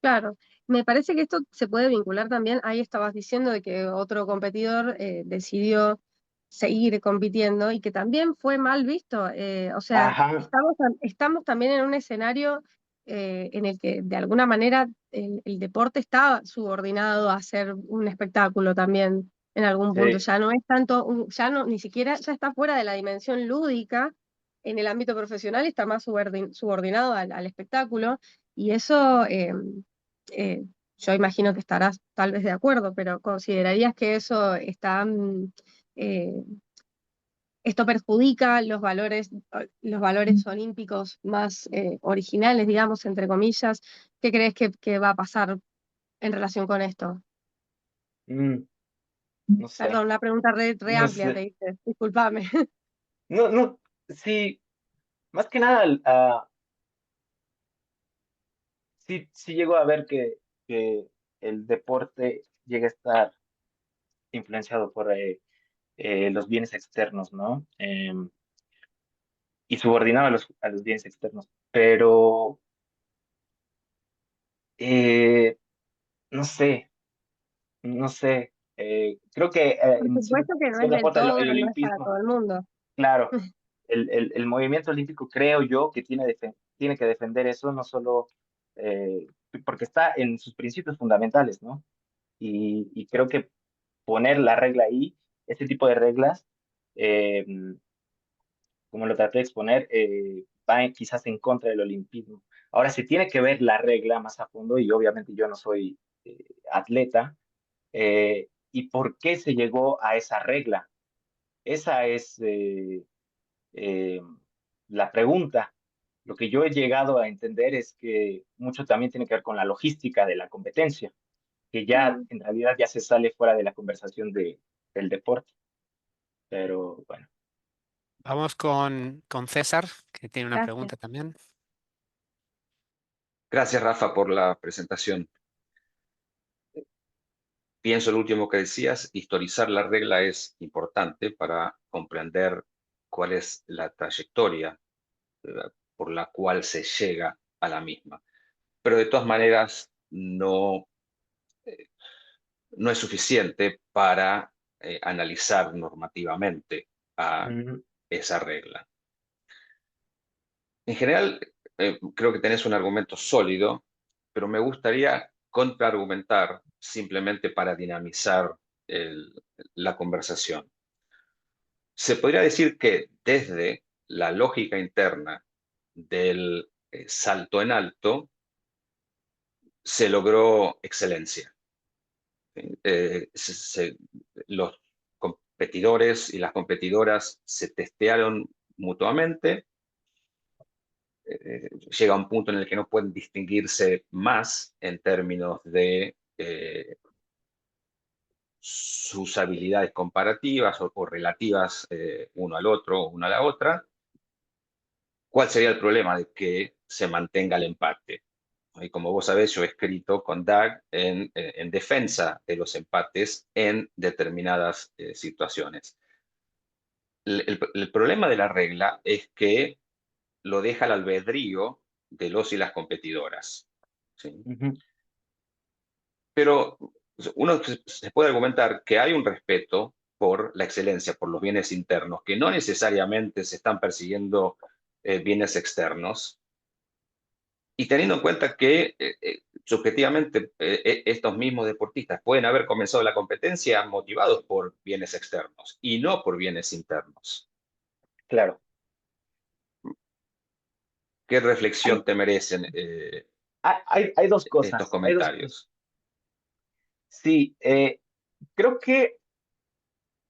S4: Claro, me parece que esto se puede vincular también, ahí estabas diciendo de que otro competidor decidió seguir compitiendo y que también fue mal visto. O sea,
S5: Ajá,
S4: estamos también en un escenario en el que de alguna manera el deporte está subordinado a ser un espectáculo también en algún punto.
S5: sí.
S4: Ya no es tanto, ya no, ni siquiera, ya está fuera de la dimensión lúdica en el ámbito profesional, está más subordinado al espectáculo. Y eso, eh, yo imagino que estarás tal vez de acuerdo, pero ¿considerarías que eso está, eh, esto perjudica los valores olímpicos más originales, digamos, entre comillas? ¿Qué crees que va a pasar en relación con esto?
S5: Mm, no sé,
S4: Perdón, una pregunta re
S5: no
S4: amplia, te
S5: sé.
S4: hice, discúlpame.
S5: No, no, sí, más que nada, sí llego a ver que el deporte llega a estar influenciado por los bienes externos, ¿no? Y subordinado a los bienes externos. Pero, eh, no sé, no sé. Creo que
S4: Por
S5: en
S4: supuesto que no es
S5: cierta
S4: del
S5: parte
S4: todo,
S5: el
S4: no es para
S5: olimpismo,
S4: todo el mundo.
S5: claro, el movimiento olímpico creo yo que tiene que defender eso, no solo eh, porque está en sus principios fundamentales, ¿no? Y creo que poner la regla ahí, ese tipo de reglas, eh, como lo traté de exponer, quizás en contra del olimpismo. Ahora, se tiene que ver la regla más a fondo y obviamente yo no soy atleta, y por qué se llegó a esa regla. Esa es eh, la pregunta. Lo que yo he llegado a entender es que mucho también tiene que ver con la logística de la competencia, que ya
S4: Mm,
S5: en realidad ya se sale fuera de la conversación del deporte. Pero bueno.
S1: Vamos con César, que tiene una
S4: gracias.
S1: pregunta también.
S3: Gracias, Rafa, por la presentación. Pienso lo último que decías, historizar la regla es importante para comprender cuál es la trayectoria eh, por la cual se llega a la misma. Pero de todas maneras, no es suficiente para analizar normativamente a
S5: Mm,
S3: esa regla. En general, creo que tenés un argumento sólido, pero me gustaría contraargumentar simplemente para dinamizar la conversación. Se podría decir que desde la lógica interna del salto en alto se logró excelencia. ¿Sí? Los competidores y las competidoras se testearon mutuamente. Llega a un punto en el que no pueden distinguirse más en términos de sus habilidades comparativas o relativas uno al otro o una a la otra. ¿Cuál sería el problema de que se mantenga el empate? Y como vos sabés, yo he escrito con Doug en defensa de los empates en determinadas situaciones. El problema de la regla es que lo deja al albedrío de los y las competidoras. ¿Sí?
S5: ujú,
S3: Pero uno se puede argumentar que hay un respeto por la excelencia, por los bienes internos, que no necesariamente se están persiguiendo bienes externos, y teniendo en cuenta que subjetivamente estos mismos deportistas pueden haber comenzado la competencia motivados por bienes externos y no por bienes internos.
S5: claro.
S3: ¿Qué reflexión
S5: Hay,
S3: te merecen
S5: hay dos
S3: estos
S5: cosas, hay dos cosas.
S3: comentarios?
S5: Sí, creo que,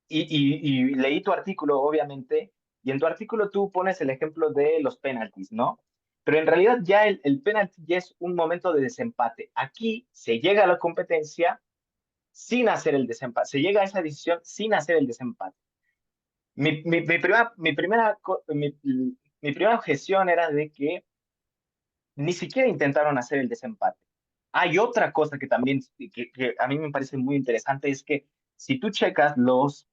S5: y leí tu artículo, obviamente, y en tu artículo tú pones el ejemplo de los penaltis, ¿no? Pero en realidad ya el penalti ya es un momento de desempate. Aquí se llega a la competencia sin hacer el desempate, se llega a esa decisión sin hacer el desempate. Mi primera objeción era de que ni siquiera intentaron hacer el desempate. Hay otra cosa que también que a mí me parece muy interesante, es que si tú checas los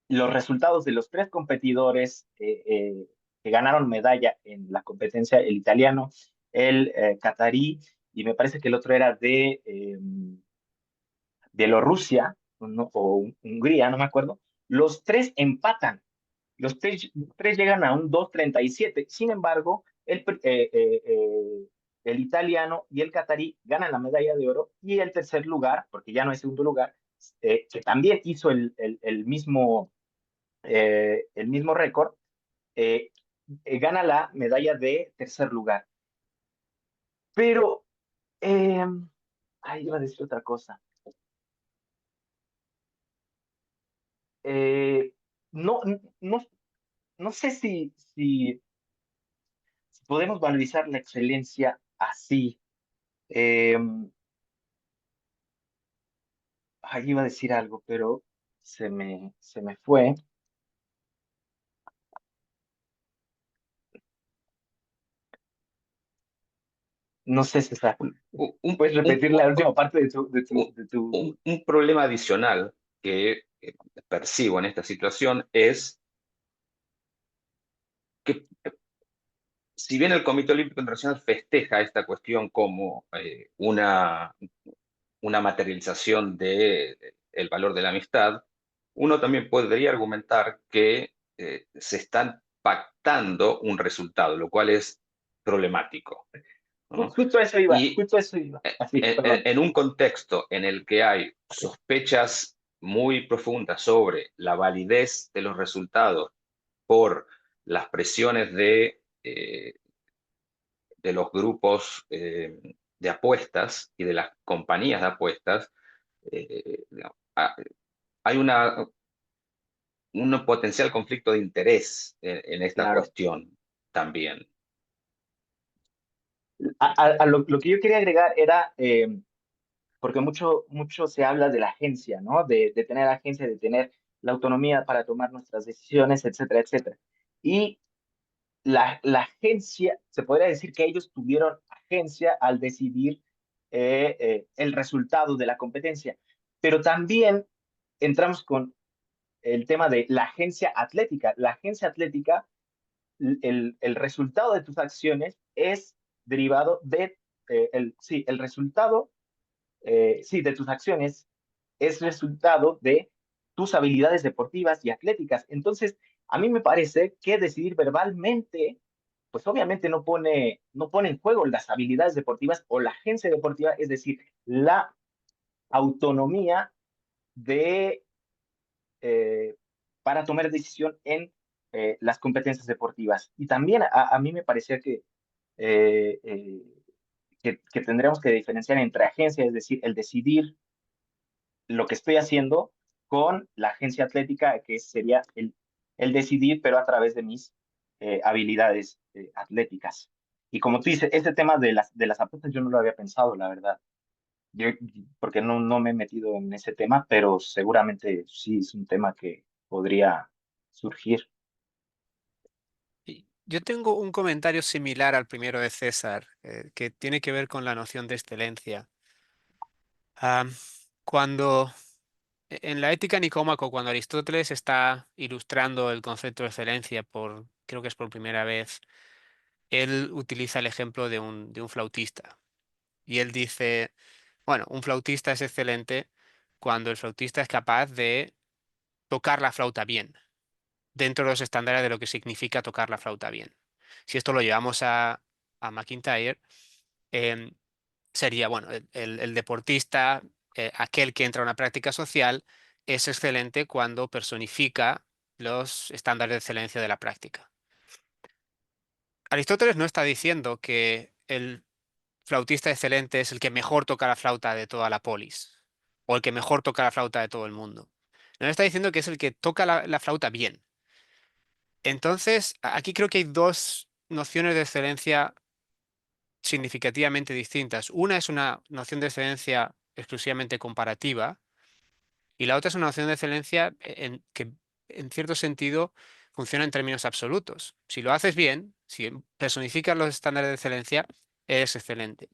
S5: resultados de los tres competidores que ganaron medalla en la competencia, el italiano, el catarí, y me parece que el otro era de Bielorrusia, ¿no? O Hungría, no me acuerdo, los tres empatan. Los tres llegan a un 2.37. Sin embargo, el italiano y el catarí ganan la medalla de oro, y el tercer lugar, porque ya no es segundo lugar, que también hizo el mismo récord, eh, gana la medalla de tercer lugar. Pero, ahí iba a decir otra cosa. Eh, no, no, no sé si podemos valorizar la excelencia así. Eh, Ahí iba a decir algo, pero se me fue. No sé, César. ¿Puedes
S3: Un,
S5: repetir la última parte de tu...
S3: un problema adicional que percibo en esta situación es que, si bien el Comité Olímpico Internacional festeja esta cuestión como una materialización del valor de la amistad, uno también podría argumentar que se están pactando un resultado, lo cual es problemático, ¿no?
S5: Justo a eso iba,
S3: Y
S5: justo a eso iba. Así, perdón.
S3: en un contexto en el que hay sospechas muy profundas sobre la validez de los resultados por las presiones de los grupos de apuestas y de las compañías de apuestas, digamos, hay un potencial conflicto de interés en esta
S5: Claro.
S3: cuestión también.
S5: A lo que yo quería agregar era, porque mucho se habla de la agencia, ¿no? De tener agencia, de tener la autonomía para tomar nuestras decisiones, etcétera, etcétera. Y la agencia, se podría decir que ellos tuvieron agencia al decidir el resultado de la competencia, pero también entramos con el tema de la agencia atlética. La agencia atlética, el resultado de tus acciones es derivado sí, el resultado, sí, de tus acciones es resultado de tus habilidades deportivas y atléticas. Entonces, a mí me parece que decidir verbalmente, pues obviamente no pone en juego las habilidades deportivas o la agencia deportiva, es decir, la autonomía de, eh, para tomar decisión en las competencias deportivas. Y también a mí me parecía eh, eh, que tendríamos que diferenciar entre agencia, es decir, el decidir lo que estoy haciendo, con la agencia atlética, que sería el decidir, pero a través de mis habilidades atléticas. Y como tú dices, este tema de las apuestas yo no lo había pensado, la verdad. Yo, porque no me he metido en ese tema, pero seguramente sí es un tema que podría surgir.
S1: Yo tengo un comentario similar al primero de César, que tiene que ver con la noción de excelencia. Ah, cuando en la Ética Nicómaco, cuando Aristóteles está ilustrando el concepto de excelencia creo que es por primera vez, él utiliza el ejemplo de un flautista. Y él dice, bueno, un flautista es excelente cuando el flautista es capaz de tocar la flauta bien, dentro de los estándares de lo que significa tocar la flauta bien. Si esto lo llevamos a McIntyre, em, sería, bueno, el deportista, aquel que entra a una práctica social, es excelente cuando personifica los estándares de excelencia de la práctica. Aristóteles no está diciendo que el flautista excelente es el que mejor toca la flauta de toda la polis o el que mejor toca la flauta de todo el mundo. No está diciendo que es el que toca la flauta bien. Entonces, aquí creo que hay dos nociones de excelencia significativamente distintas. Una es una noción de excelencia exclusivamente comparativa y la otra es una noción de excelencia que en cierto sentido funciona en términos absolutos. Si lo haces bien, si personificas los estándares de excelencia, eres excelente.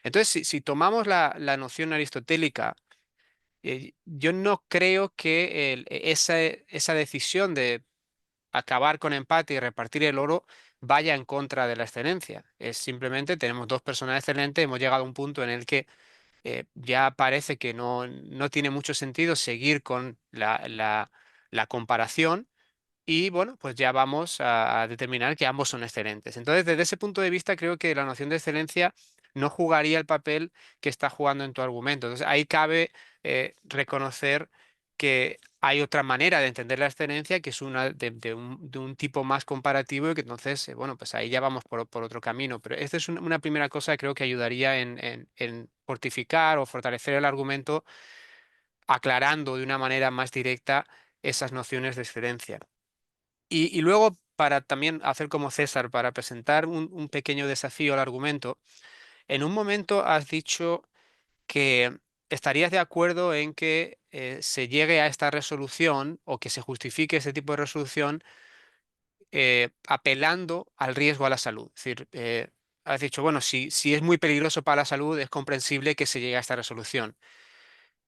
S1: Entonces, si tomamos la noción aristotélica, yo no creo que esa decisión de acabar con empate y repartir el oro vaya en contra de la excelencia. Es simplemente tenemos dos personas excelentes, hemos llegado a un punto en el que ya parece que no tiene mucho sentido seguir con la comparación y bueno, pues ya vamos a determinar que ambos son excelentes. Entonces, desde ese punto de vista, creo que la noción de excelencia no jugaría el papel que está jugando en tu argumento. Entonces, ahí cabe reconocer que hay otra manera de entender la excelencia, que es una de un tipo más comparativo y que entonces, bueno, pues ahí ya vamos por otro camino. Pero esta es una primera cosa que creo que ayudaría en fortificar o fortalecer el argumento, aclarando de una manera más directa esas nociones de excelencia. Y luego, para también hacer como César, para presentar un pequeño desafío al argumento, en un momento has dicho que estarías de acuerdo en que se llegue a esta resolución o que se justifique ese tipo de resolución apelando al riesgo a la salud. Es decir, has dicho, bueno, si es muy peligroso para la salud, es comprensible que se llegue a esta resolución.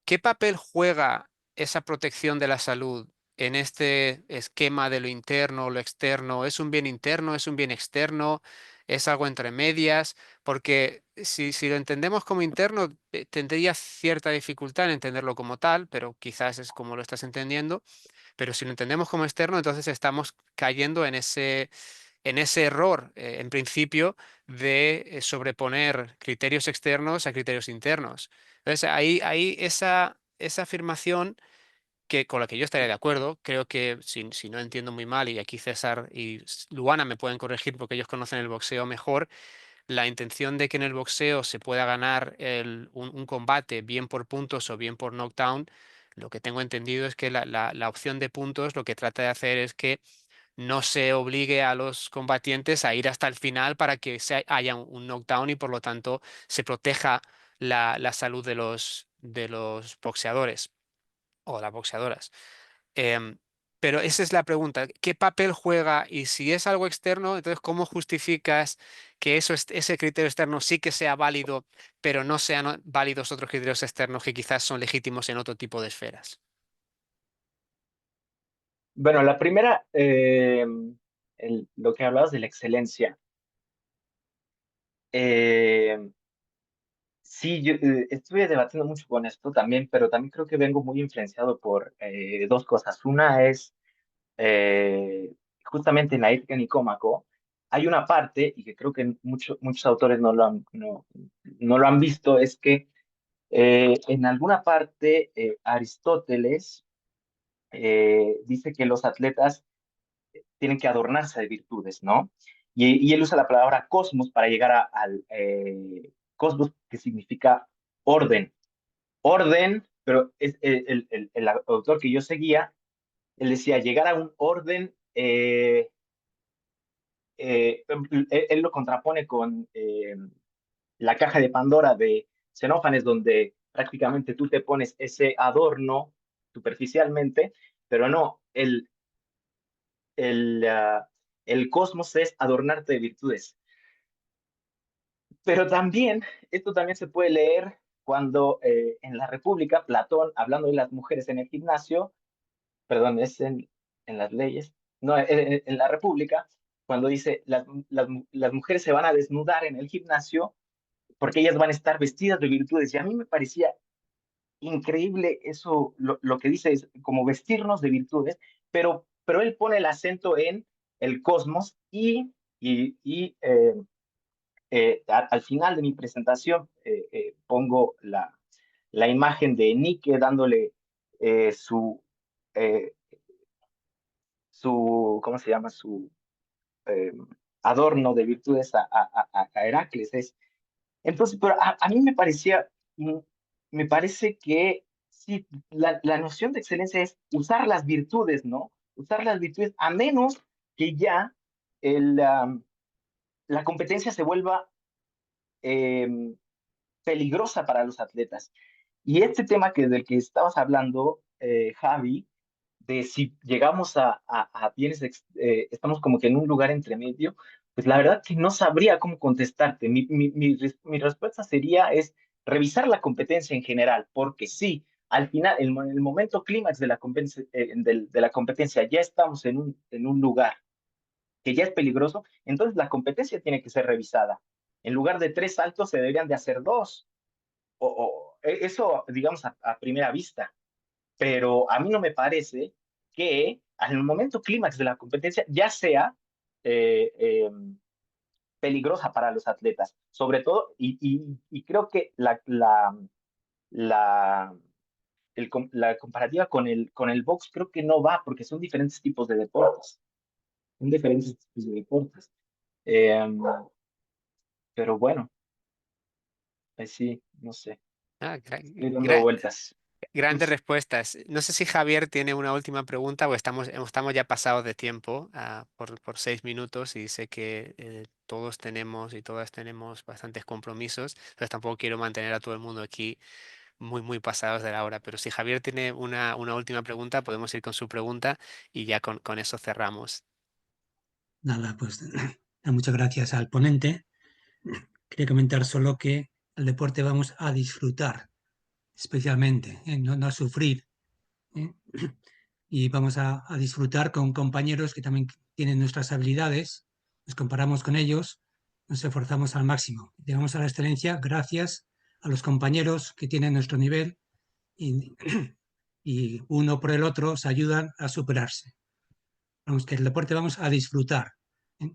S1: ¿Qué papel juega esa protección de la salud en este esquema de lo interno o lo externo? ¿Es un bien interno? ¿Es un bien externo? ¿Es algo entre medias? Porque si lo entendemos como interno, tendría cierta dificultad en entenderlo como tal, pero quizás es como lo estás entendiendo. Pero si lo entendemos como externo, entonces estamos cayendo en ese error, en principio, de sobreponer criterios externos a criterios internos. Entonces, ahí esa afirmación con la que yo estaría de acuerdo, creo que si no entiendo muy mal, y aquí César y Luana me pueden corregir porque ellos conocen el boxeo mejor, la intención de que en el boxeo se pueda ganar un combate bien por puntos o bien por knockdown, lo que tengo entendido es que la opción de puntos lo que trata de hacer es que no se obligue a los combatientes a ir hasta el final para que haya un knockdown y por lo tanto se proteja la salud de los boxeadores o las boxeadoras. Em, pero esa es la pregunta, ¿qué papel juega? Y si es algo externo, entonces, ¿cómo justificas que ese criterio externo sí que sea válido, pero no sean válidos otros criterios externos que quizás son legítimos en otro tipo de esferas?
S5: Bueno, la primera, lo que hablabas de la excelencia. Eh, sí, yo estuve debatiendo mucho con esto también, pero también creo que vengo muy influenciado por dos cosas. Una es eh, justamente en la Ética Nicómaco, hay una parte, y que creo que muchos autores no lo han visto, es que en alguna parte Aristóteles dice que los atletas tienen que adornarse de virtudes, ¿no? Y él usa la palabra cosmos para llegar al cosmos, que significa orden. Orden, pero es el autor que yo seguía, él decía llegar a un orden, él lo contrapone con la caja de Pandora de Xenófanes, donde prácticamente tú te pones ese adorno superficialmente, pero no, el, uh, el cosmos es adornarte de virtudes. Pero también, esto también se puede leer cuando en la República, Platón, hablando de las mujeres en el gimnasio, perdón, es en las leyes, no, en la República, cuando dice las mujeres se van a desnudar en el gimnasio porque ellas van a estar vestidas de virtudes. Y a mí me parecía increíble eso, lo que dice es como vestirnos de virtudes, pero él pone el acento en el cosmos y al final de mi presentación pongo la imagen de Nike dándole eh, su, eh, ¿cómo se llama? Su eh, adorno de virtudes a Heracles. Entonces, pero a mí mm, me parece que sí, la noción de excelencia es usar las virtudes, ¿no? Usar las virtudes, a menos que ya la competencia se vuelva eh, peligrosa para los atletas. Y este tema del que estabas hablando, Javi, de si llegamos a bienes, estamos como que en un lugar entre medio, pues la verdad que no sabría cómo contestarte. Mi respuesta sería es revisar la competencia en general, porque sí, al final, en el momento clímax de la competencia, de la competencia, ya estamos en un lugar que ya es peligroso, entonces la competencia tiene que ser revisada. En lugar de 3 saltos, se deberían de hacer 2. Eso, digamos, a primera vista. Pero a mí no me parece que al momento clímax de la competencia ya sea eh, eh, peligrosa para los atletas. Sobre todo, y creo que la, la comparativa con el box creo que no va porque son diferentes tipos de deportes. Son diferentes tipos de deportes. Eh, pero bueno, pues sí, no sé.
S1: Ah,
S5: Estoy dando vueltas.
S1: grandes respuestas. No sé si Javier tiene una última pregunta o estamos ya pasados de tiempo por 6 minutos y sé que todos tenemos y todas tenemos bastantes compromisos, entonces tampoco quiero mantener a todo el mundo aquí muy pasados de la hora, pero si Javier tiene una última pregunta, podemos ir con su pregunta y ya con eso cerramos.
S2: Nada, pues muchas gracias al ponente. Quería comentar solo que el deporte vamos a disfrutar, especialmente, no a sufrir. ¿eh? Y vamos a disfrutar con compañeros que también tienen nuestras habilidades, nos comparamos con ellos, nos esforzamos al máximo. Llegamos a la excelencia gracias a los compañeros que tienen nuestro nivel y, y uno por el otro se ayudan a superarse. Vamos, que el deporte vamos a disfrutar ¿eh?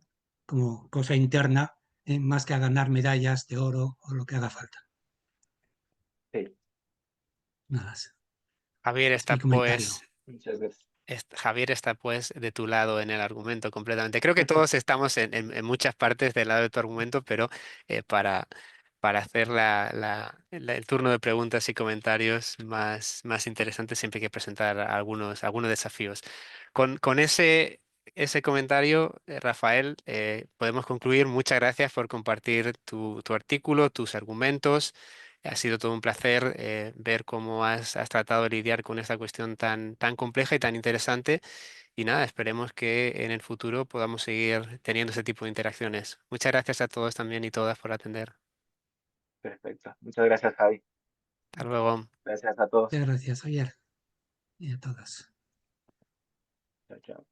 S2: Como cosa interna, más que a ganar medallas de oro o lo que haga falta.
S5: Sí,
S2: Nada más.
S1: Javier
S2: Es mi
S1: está
S2: comentario.
S5: muchas gracias.
S1: Javier está pues de tu lado en el argumento completamente. Creo que todos estamos en muchas partes del lado de tu argumento, pero para hacer el turno de preguntas y comentarios más interesante siempre hay que presentar algunos desafíos. Con ese comentario, Rafael, podemos concluir. Muchas gracias por compartir tu artículo, tus argumentos. Ha sido todo un placer ver cómo has tratado de lidiar con esta cuestión tan compleja y tan interesante. Y nada, esperemos que en el futuro podamos seguir teniendo ese tipo de interacciones. Muchas gracias a todos también y todas por atender.
S5: Perfecto. Muchas gracias, Javi.
S1: Hasta luego.
S5: Gracias a todos.
S2: Muchas gracias, Javier, y a todas.
S5: Chao, chao.